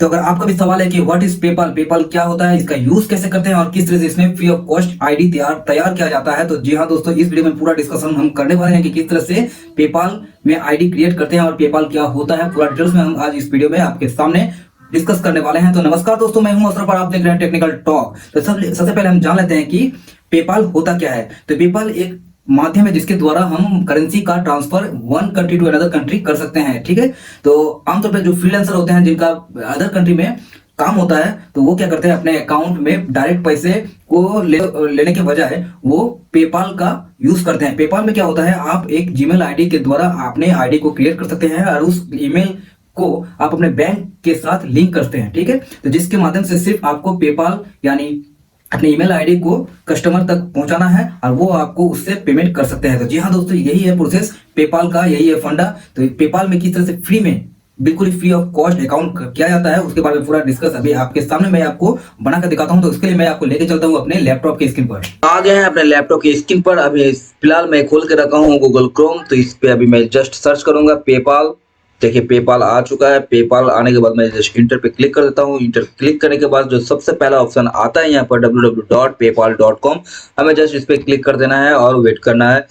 तो अगर आपका भी सवाल है कि व्हाट इज पेपाल, पेपाल क्या होता है, इसका यूज कैसे करते हैं और किस तरह से इसमें फ्री ऑफ कॉस्ट आईडी तैयार किया जाता है, तो जी हाँ दोस्तों, इस वीडियो में पूरा डिस्कशन हम करने वाले हैं कि किस तरह से पेपाल में आईडी क्रिएट करते हैं और पेपाल क्या होता है। पूरा डिटेल्स में हम आज इस वीडियो में आपके सामने डिस्कस करने वाले हैं। तो नमस्कार दोस्तों, मैं हूं अशरफ और आप देख रहे हैं टेक्निकल टॉक। तो सबसे पहले हम जान लेते हैं कि पेपाल होता क्या है। तो पेपाल एक माध्यम है जिसके द्वारा हम करेंसी का transfer one country to another country कर सकते हैं। ठीक है, तो आमतौर पर जो फ्रीलांसर होते हैं जिनका अदर कंट्री में काम होता है, तो वो क्या करते हैं, अपने अकाउंट में डायरेक्ट पैसे को लेने के बजाय वो पेपाल का यूज करते हैं। पेपाल में क्या होता है, आप एक जीमेल आईडी के द्वारा अपने आईडी को क्रिएट कर सकते हैं और उस ईमेल को आप अपने बैंक के साथ लिंक करते हैं। ठीक है, तो जिसके माध्यम से सिर्फ आपको पेपाल यानी अपने ईमेल आईडी को कस्टमर तक पहुंचाना है और वो आपको उससे पेमेंट कर सकते हैं। तो जी हाँ दोस्तों, यही है प्रोसेस पेपाल का, यही है फंडा। तो पेपाल में किस तरह से फ्री में, बिल्कुल ही फ्री ऑफ कॉस्ट अकाउंट किया जाता है, उसके बारे में पूरा डिस्कस अभी आपके सामने मैं आपको बनाकर दिखाता हूं। तो उसके लिए मैं आपको लेके चलता हूं अपने लैपटॉप की स्क्रीन पर। आ गए हैं अपने लैपटॉप की स्क्रीन पर। अभी फिलहाल मैं खोल के रखा हूँ गूगल क्रोम। तो इस पे अभी मैं जस्ट सर्च करूंगा पेपाल। देखिए पेपाल आ चुका है। पेपाल आने के बाद मैं जस्ट इंटर पे क्लिक कर देता हूँ। इंटर क्लिक करने के बाद जो सबसे पहला ऑप्शन आता है यहाँ पर www.paypal.com, हमें जस्ट इस पे क्लिक कर देना है और वेट करना है।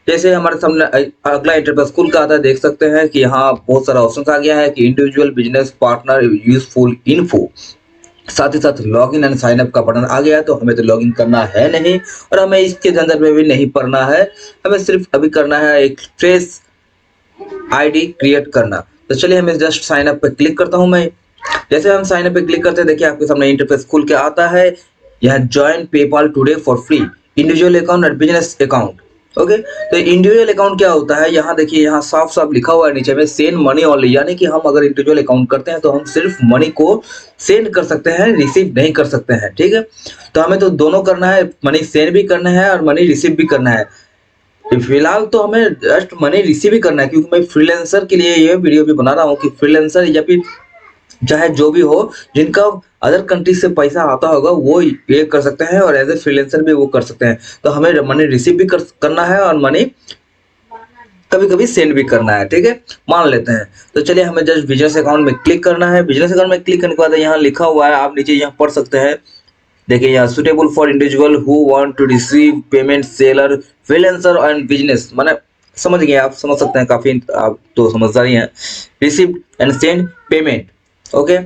जैसे हमारे सामने अगला इंटरफेस खुल का आता है, देख सकते हैं कि यहाँ बहुत सारा ऑप्शन आ गया है कि individual, business, partner, useful info, साथ ही साथ लॉगिन एंड साइन अप का बटन आ गया है। तो हमें तो लॉगिन करना है नहीं और हमें इसके अंदर में भी नहीं पढ़ना है, हमें सिर्फ अभी करना है एक फ्रेश आईडी क्रिएट करना। तो चलिए हमें जस्ट साइन अप पे क्लिक करता हूं मैं। जैसे हम साइन अप पे क्लिक करते हैं, देखिए आपके सामने इंटरफेस खुल के आता है। यह join PayPal today for free, individual account और बिजनेस अकाउंट। ओके, तो इंडिविजुअल अकाउंट क्या होता है, यहाँ देखिए यहाँ साफ साफ लिखा हुआ है नीचे में सेंड मनी ओनली, यानी कि हम अगर इंडिविजुअल अकाउंट करते हैं तो हम सिर्फ मनी को सेंड कर सकते हैं, रिसीव नहीं कर सकते हैं। ठीक है, तो हमें तो दोनों करना है, मनी सेंड भी करना है और मनी रिसीव भी करना है। फिलहाल तो हमें जस्ट मनी रिसीव ही करना है, क्योंकि मैं फ्रीलांसर के लिए ये वीडियो भी बना रहा हूँ कि फ्रीलांसर या फिर चाहे जो भी हो, जिनका अदर कंट्री से पैसा आता होगा वो ये कर सकते हैं और एज ए फ्रीलांसर भी वो कर सकते हैं। तो हमें मनी रिसीव भी करना है और मनी कभी कभी सेंड भी करना है। ठीक है, मान लेते हैं। तो चलिए हमें जस्ट बिजनेस अकाउंट में क्लिक करना है। बिजनेस अकाउंट में क्लिक करने के बाद यहाँ लिखा हुआ है, आप नीचे यहाँ पढ़ सकते हैं। देखिए यहाँ suitable for individual who want to receive payment, seller, freelancer and business, माने समझ गए आप, समझ सकते हैं, काफी आप तो समझदार ही हैं। Receive and send payment. Okay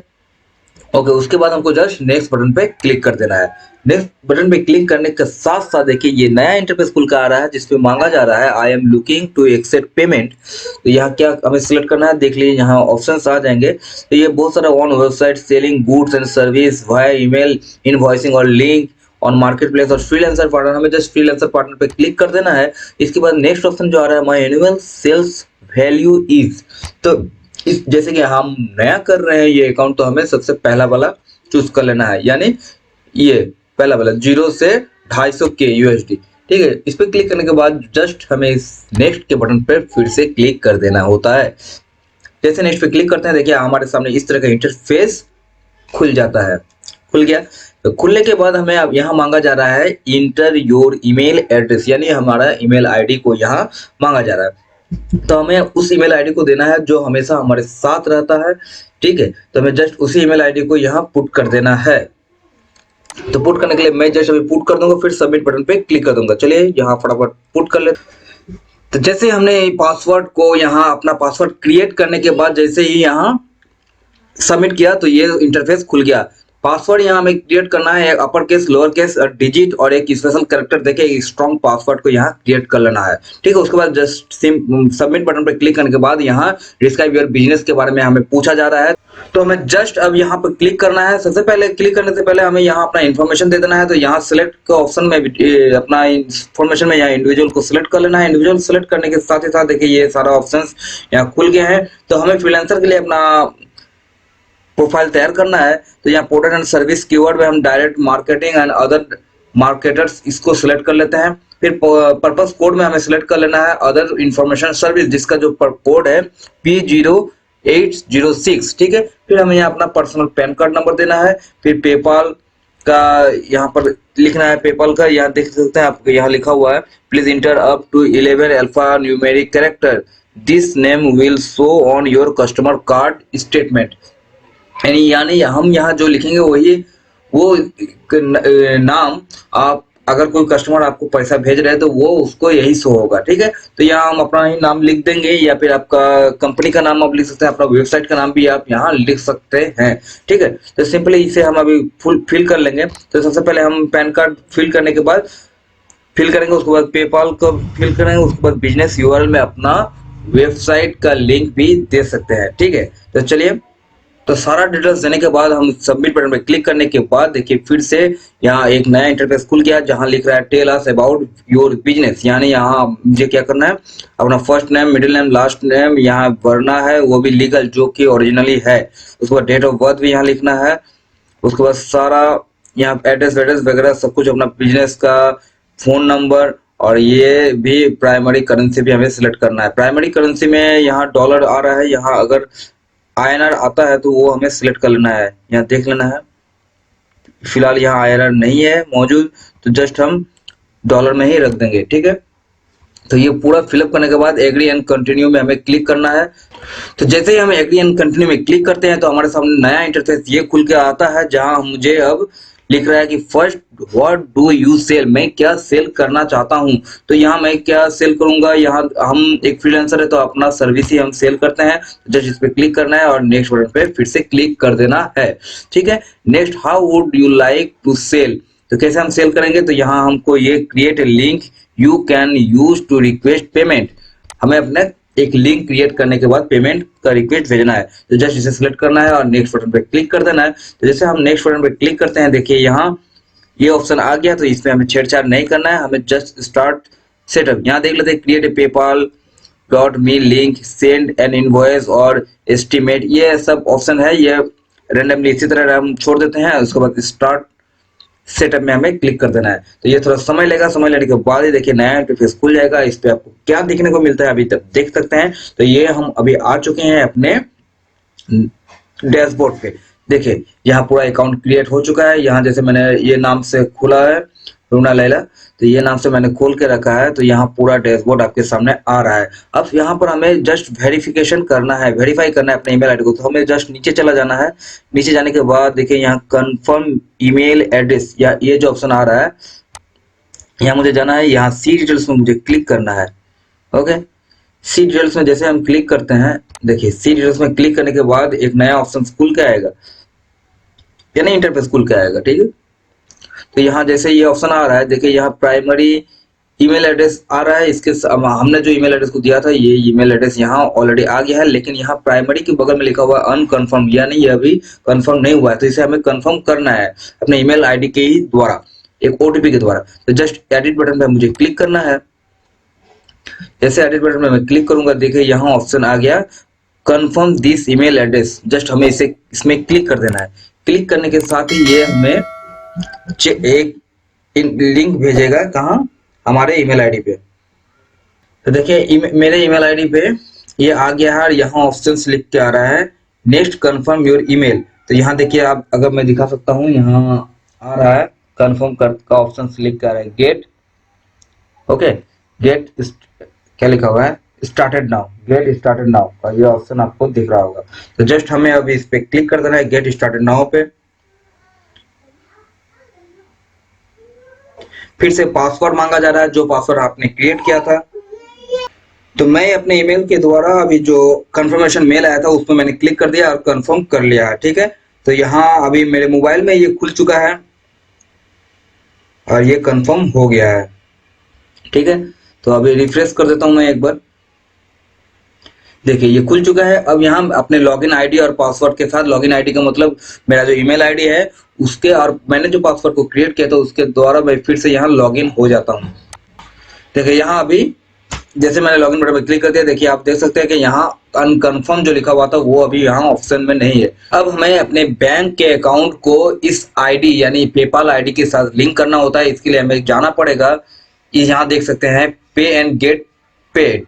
okay, उसके बाद हमको जस्ट नेक्स्ट बटन पे क्लिक कर देना है। नेक्स्ट बटन पे क्लिक करने के साथ साथ देखिए ये नया इंटरफेस खुल कर आ रहा है, जिसपे मांगा जा रहा है I am looking to accept payment. तो यहाँ क्या हमें सिलेक्ट करना है, देख लीजिए यहाँ ऑप्शंस आ जाएंगे। तो ये बहुत सारा on website, selling goods and service, via email, invoicing और लिंक ऑन मार्केट प्लेस और फ्रीलांसर पार्टनर। हमें जस्ट फ्रीलांसर पार्टनर पे क्लिक कर देना है। इसके बाद नेक्स्ट ऑप्शन जो आ रहा है, माई एनुअल सेल्स वैल्यू इज। तो इस जैसे कि हम नया कर रहे हैं ये अकाउंट, तो हमें सबसे पहला वाला चूज कर लेना है, यानी ये पहला वाला 0 से 250 के यूएसडी। ठीक है, इस पे क्लिक करने के बाद जस्ट हमें इस नेक्स्ट के बटन पर फिर से क्लिक कर देना होता है। जैसे नेक्स्ट पे क्लिक करते हैं, देखिए हमारे सामने इस तरह का इंटरफेस खुल जाता है। खुल गया। तो खुलने के बाद हमें अब यहाँ मांगा जा रहा है इंटर योर ईमेल एड्रेस, यानी हमारा ईमेल आईडी को यहाँ मांगा जा रहा है। तो हमें उस ईमेल आईडी को देना है जो हमेशा हमारे साथ रहता है। ठीक है, तो हमें जस्ट उसी ईमेल आईडी को यहाँ पुट कर देना है। तो पुट करने के लिए मैं जस्ट अभी पुट कर दूंगा, फिर सबमिट बटन पे क्लिक कर दूंगा। चलिए यहाँ फटाफट पुट कर ले। तो जैसे हमने पासवर्ड को यहाँ अपना पासवर्ड क्रिएट करने के बाद जैसे ही यहाँ सबमिट किया, तो ये इंटरफेस खुल गया। पासवर्ड यहाँ हमें क्रिएट करना है, एक upper case, lower case, digit और एक स्पेशल कैरेक्टर देके एक स्ट्रॉन्ग पासवर्ड को यहाँ क्रिएट कर लेना है। ठीक है, उसके बाद जस्ट सबमिट बटन पर क्लिक करने के बाद यहाँ डिस्क्राइब योर बिजनेस के बारे में हमें पूछा जा रहा है। तो हमें जस्ट अब यहाँ पर क्लिक करना है। सबसे पहले क्लिक करने से पहले हमें यहाँ अपना इन्फॉर्मेशन दे देना है। तो यहाँ सिलेक्ट के ऑप्शन में अपना इन्फॉर्मेशन में यहाँ इंडिविजुअल को सिलेक्ट कर लेना है। इंडिविजुअल सिलेक्ट करने के साथ ही साथ देखिए ये सारा ऑप्शन यहाँ खुल गए हैं। तो हमें फ्रीलांसर के लिए अपना प्रोफाइल तैयार करना है। तो यहाँ प्रोडक्ट एंड सर्विस कीवर्ड में हम direct marketing and other marketers इसको सिलेक्ट कर लेते हैं। फिर पर्पस कोड में हमें सिलेक्ट कर लेना है अदर इंफॉर्मेशन सर्विस, जिसका जो कोड है P0806। ठीक है, फिर हमें यहाँ अपना पर्सनल पैन कार्ड नंबर देना है। फिर पेपाल का यहाँ पर लिखना है, पेपाल का यहाँ देख सकते हैं आपको यहाँ लिखा हुआ है please enter up to 11 alphanumeric character, this name will show on your customer card statement. यानी हम यहाँ जो लिखेंगे वही वो नाम, आप अगर कोई कस्टमर आपको पैसा भेज रहे हैं तो वो उसको यही शो होगा, ठीक है। तो यहाँ हम अपना ही नाम लिख देंगे, या फिर आपका कंपनी का नाम आप लिख सकते हैं, अपना वेबसाइट का नाम भी आप यहाँ लिख सकते हैं, ठीक है। तो सिंपली इसे हम अभी फुल फिल कर लेंगे। तो सबसे पहले हम पैन कार्ड फिल करने के बाद फिल करेंगे, उसके बाद पेपाल को फिल करेंगे, उसके बाद बिजनेस यूआरएल में अपना वेबसाइट का लिंक भी दे सकते हैं, ठीक है। तो चलिए, तो सारा डिटेल्स देने के बाद हम सबमिट बटन पर क्लिक करने के बाद देखिए फिर से यहाँ एक नया इंटरफेस खुल गया, जहां लिख रहा है tell us about your business. यानी यहाँ मुझे क्या करना है, अपना first name, middle name, last name यहाँ भरना है, वो भी लीगल जो कि ओरिजिनली है। उसके बाद डेट ऑफ बर्थ भी यहाँ लिखना है। उसके बाद सारा यहाँ एड्रेस वेड्रेस वगैरह सब कुछ, अपना बिजनेस का फोन नंबर, और ये भी प्राइमरी करेंसी भी हमें सिलेक्ट करना है। प्राइमरी करेंसी में यहाँ डॉलर आ रहा है, यहाँ अगर INR आता है तो वो हमें सिलेक्ट कर लेना है, यहाँ देख लेना है। फिलहाल यहाँ INR नहीं है मौजूद, तो जस्ट हम डॉलर में ही रख देंगे, ठीक है। तो ये पूरा फिलअप करने के बाद एग्री एंड कंटिन्यू में हमें क्लिक करना है। तो जैसे ही हम एग्री एंड कंटिन्यू में क्लिक करते हैं तो हमारे सामने नया इंटरफेस ये खुल के आता है, जहां मुझे अब लिख रहा है कि first what do you sell, मैं क्या सेल करना चाहता हूं। तो यहाँ मैं क्या सेल करूंगा, यहाँ हम एक फ्रीलांसर है तो अपना सर्विस ही हम सेल करते हैं। जस्ट इस पे क्लिक करना है और नेक्स्ट बटन पे फिर से क्लिक कर देना है, ठीक है। Next, how would you like to sell, तो कैसे हम सेल करेंगे, तो यहाँ हमको ये create a link you can use to request payment, हमें अपने एक लिंक क्रिएट करने के बाद पेमेंट का रिक्वेस्ट भेजना है। तो जस्ट इसे सिलेक्ट करना है और नेक्स्ट बटन पे क्लिक कर देना है। तो जैसे हम नेक्स्ट बटन पे क्लिक करते हैं, देखिए यहाँ ये ऑप्शन आ गया, तो इसमें हमें छेड़छाड़ नहीं करना है, हमें जस्ट स्टार्ट सेटअप। यहाँ देख लेते हैं क्रिएट ए पेपाल.me लिंक, सेंड एन इनवॉइस और एस्टिमेट, ये सब ऑप्शन है, ये रेंडमली इसी तरह हम छोड़ देते हैं। उसके बाद स्टार्ट सेटअप में हमें क्लिक कर देना है। तो ये थोड़ा समय लेगा, समय लेने के बाद ही देखिए नया इंटरफेस खुल जाएगा। इस पे आपको क्या देखने को मिलता है अभी तक देख सकते हैं। तो ये हम अभी आ चुके हैं अपने डैशबोर्ड पे। देखिए यहाँ पूरा अकाउंट क्रिएट हो चुका है। यहाँ जैसे मैंने ये नाम से खुला है रूना लैला, तो ये नाम से मैंने खोल के रखा है। तो यहाँ पूरा डैशबोर्ड आपके सामने आ रहा है। अब यहाँ पर हमें जस्ट वेरिफिकेशन करना है, वेरीफाई करना है अपने ईमेल आईडी को। तो हमें जस्ट नीचे चला जाना है। नीचे जाने के बाद देखिए यहाँ कंफर्म ईमेल एड्रेस, या ये जो ऑप्शन आ रहा है, यहाँ मुझे जाना है, यहाँ सी डिटेल्स में मुझे क्लिक करना है। ओके, सी डिटेल्स में जैसे हम क्लिक करते हैं, देखिए सी डिटेल्स में क्लिक करने के बाद एक नया ऑप्शन खुल के आएगा, यानी इंटरफेस खुल के आएगा, ठीक है। तो यहाँ जैसे ये ऑप्शन आ रहा है, देखिए यहाँ प्राइमरी ईमेल एड्रेस आ रहा है। इसके हमने जो ईमेल एड्रेस को दिया था, ये ईमेल एड्रेस यहाँ ऑलरेडी आ गया है, लेकिन यहाँ प्राइमरी के बगल में लिखा हुआ है अनकन्फर्म, यानी ये अभी कंफर्म नहीं हुआ है। तो इसे हमें कंफर्म करना है अपने ईमेल आईडी के ही द्वारा, एक OTP के द्वारा। तो जस्ट एडिट बटन पे मुझे क्लिक करना है। जैसे एडिट बटन में मैं क्लिक करूंगा, देखिए यहाँ ऑप्शन आ गया confirm this email address. Just हमें इसे इसमें क्लिक कर देना है। क्लिक करने के साथ ही ये हमें एक लिंक भेजेगा, कहाँ, हमारे ईमेल आईडी पे। तो देखिए मेरे ईमेल आईडी पे ये आ गया है और यहाँ ऑप्शन लिख के आ रहा है नेक्स्ट कंफर्म योर ईमेल। तो यहाँ देखिए, आप अगर मैं दिखा सकता हूँ, यहाँ आ रहा है कंफर्म का ऑप्शन लिख के आ रहा है गेट, ओके, गेट क्या लिखा हुआ है, started now, get started now का ये ऑप्शन आपको दिख रहा होगा। तो जस्ट हमें अभी इस पे क्लिक कर देना है गेट स्टार्टेड नाउ पे। फिर से पासवर्ड मांगा जा रहा है, जो पासवर्ड आपने क्रिएट किया था। तो मैं अपने ईमेल के द्वारा अभी जो कंफर्मेशन मेल आया था उस पर मैंने क्लिक कर दिया और कंफर्म कर लिया है, ठीक है। तो यहाँ अभी मेरे मोबाइल में ये खुल चुका है और ये कंफर्म हो गया है, ठीक है। तो अभी रिफ्रेश कर देता हूं मैं एक बार। देखिए ये खुल चुका है। अब यहाँ अपने लॉगिन आईडी और पासवर्ड के साथ, लॉगिन आईडी का मतलब मेरा जो ईमेल आईडी है उसके, और मैंने जो पासवर्ड को क्रिएट किया था उसके द्वारा मैं फिर से यहाँ लॉगिन हो जाता हूँ। देखिए यहाँ अभी जैसे मैंने लॉगिन बटन पर क्लिक कर दिया, देखिए आप देख सकते हैं कि यहाँ अनकन्फर्म जो लिखा हुआ था वो अभी यहाँ ऑप्शन में नहीं है। अब हमें अपने बैंक के अकाउंट को इस आईडी यानी पेपाल आईडी के साथ लिंक करना होता है। इसके लिए हमें जाना पड़ेगा, यहाँ देख सकते हैं पे एंड गेट पेड,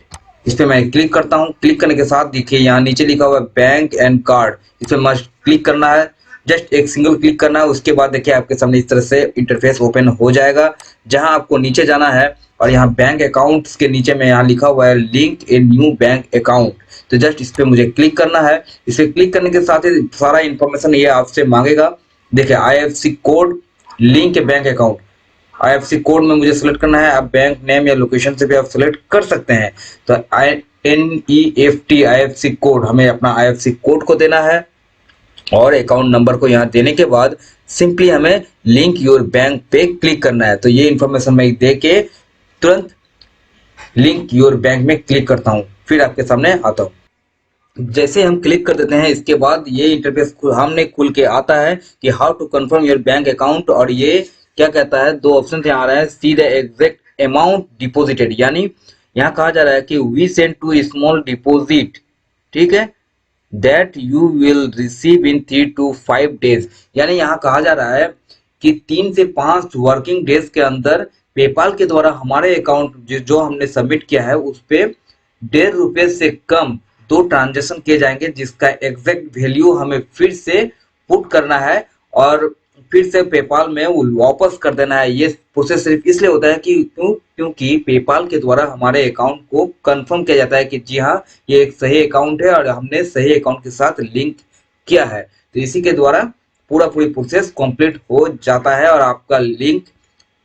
इस पे मैं क्लिक करता हूँ। क्लिक करने के साथ देखिए यहाँ नीचे लिखा हुआ है बैंक एंड कार्ड, इस पे मस्ट क्लिक करना है। जस्ट एक सिंगल क्लिक करना है। उसके बाद देखिए आपके सामने इस तरह से इंटरफेस ओपन हो जाएगा, जहां आपको नीचे जाना है और यहाँ बैंक अकाउंट्स के नीचे में यहाँ लिखा हुआ है link a new bank account. तो जस्ट इस पे मुझे क्लिक करना है। इसे क्लिक करने के साथ ही सारा इंफॉर्मेशन ये आपसे मांगेगा। देखिए IFSC code, link bank account, IFSC code में मुझे सेलेक्ट करना है। आप बैंक नेम या लोकेशन से भी आप सेलेक्ट कर सकते हैं। तो NEFT IFSC कोड, हमें अपना IFSC कोड को देना है और अकाउंट नंबर को यहाँ देने के बाद सिंपली हमें लिंक योर बैंक पे क्लिक करना है। तो ये इन्फॉर्मेशन मैं दे के तुरंत लिंक योर बैंक में क्लिक करता हूँ, फिर आपके सामने आता हूँ। जैसे हम क्लिक कर देते हैं इसके बाद ये इंटरफेस हमने खुल के आता है कि how to confirm your bank account, और ये क्या कहता है, दो ऑप्शन यहाँ आ रहा है, see the exact amount deposited, यानी यहाँ कहा जा रहा है कि we send two small deposit, ठीक है, that you will receive in 3 to 5 days, यानी यहाँ कहा जा रहा है कि 3 से 5 वर्किंग डेज के अंदर पेपाल के द्वारा हमारे अकाउंट जो हमने सबमिट किया है उस पे ₹1.5 से कम 2 ट्रांजेक्शन किए जाएंगे, जिसका एग्जैक्ट वैल्यू हमें फिर से पुट करना है और फिर से पेपाल में वो वापस कर देना है। ये प्रोसेस सिर्फ इसलिए होता है कि क्योंकि पेपाल के द्वारा हमारे अकाउंट को कंफर्म किया जाता है कि जी हाँ ये एक सही अकाउंट है और हमने सही अकाउंट के साथ लिंक किया है। तो इसी के द्वारा पूरी प्रोसेस कंप्लीट हो जाता है और आपका लिंक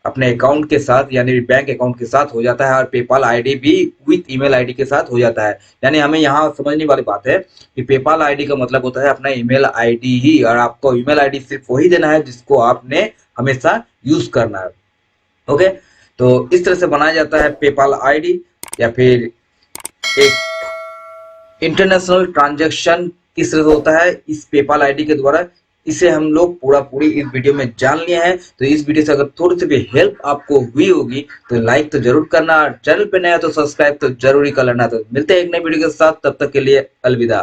अपने अकाउंट के साथ यानी बैंक अकाउंट के साथ हो जाता है और पेपाल आईडी भी विथ ईमेल आईडी के साथ हो जाता है। यानी हमें यहाँ समझने वाली बात है कि पेपाल आईडी का मतलब होता है अपना ईमेल आईडी ही, और आपको ईमेल आईडी सिर्फ वही देना है जिसको आपने हमेशा यूज करना है। ओके, तो इस तरह से बनाया जाता है पेपाल आईडी, या फिर एक इंटरनेशनल ट्रांजैक्शन किस तरह से होता है इस पेपाल आईडी के द्वारा, इसे हम लोग पूरी इस वीडियो में जान लिए हैं। तो इस वीडियो से अगर थोड़ी सी भी हेल्प आपको हुई होगी तो लाइक तो जरूर करना, चैनल पे नया तो सब्सक्राइब तो जरूरी कर लेना। तो मिलते हैं एक नई वीडियो के साथ, तब तक के लिए अलविदा।